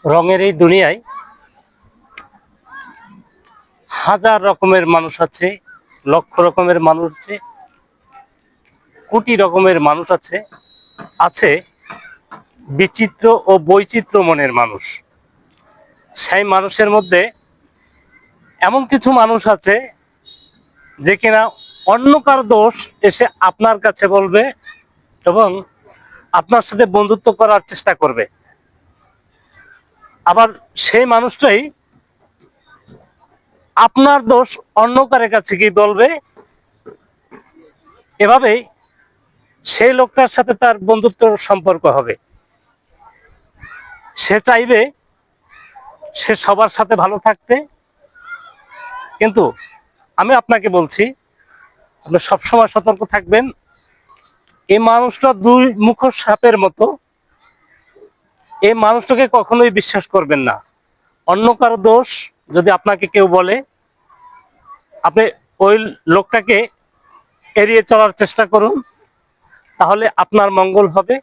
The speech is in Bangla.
রঙের এই দুনিয়ায় হাজার রকমের মানুষ আছে, লক্ষ রকমের মানুষ আছে, কোটি রকমের মানুষ আছে, আছে বিচিত্র ও বৈচিত্র্য মনের মানুষ। সেই মানুষের মধ্যে এমন কিছু মানুষ আছে যে কিনা অন্য কার দোষ এসে আপনার কাছে বলবে এবং আপনার সাথে বন্ধুত্ব করার চেষ্টা করবে। আবার সেই মানুষটাই আপনার দোষ অন্য কারের কাছে গিয়ে বলবে। এভাবেই সেই লোকটার সাথে তার বন্ধুত্ব সম্পর্ক হবে। সে চাইবে সে সবার সাথে ভালো থাকতে, কিন্তু আমি আপনাকে বলছি আপনি সবসময় সতর্ক থাকবেন। এই মানুষটা দুই মুখোশ সাপের মতো। এই মানুষটাকে কখনোই বিশ্বাস করবেন না। অন্য কারো দোষ যদি আপনাকে কেউ বলে, আপনি ওই লোকটাকে এড়িয়ে চলার চেষ্টা করুন, তাহলে আপনার মঙ্গল হবে।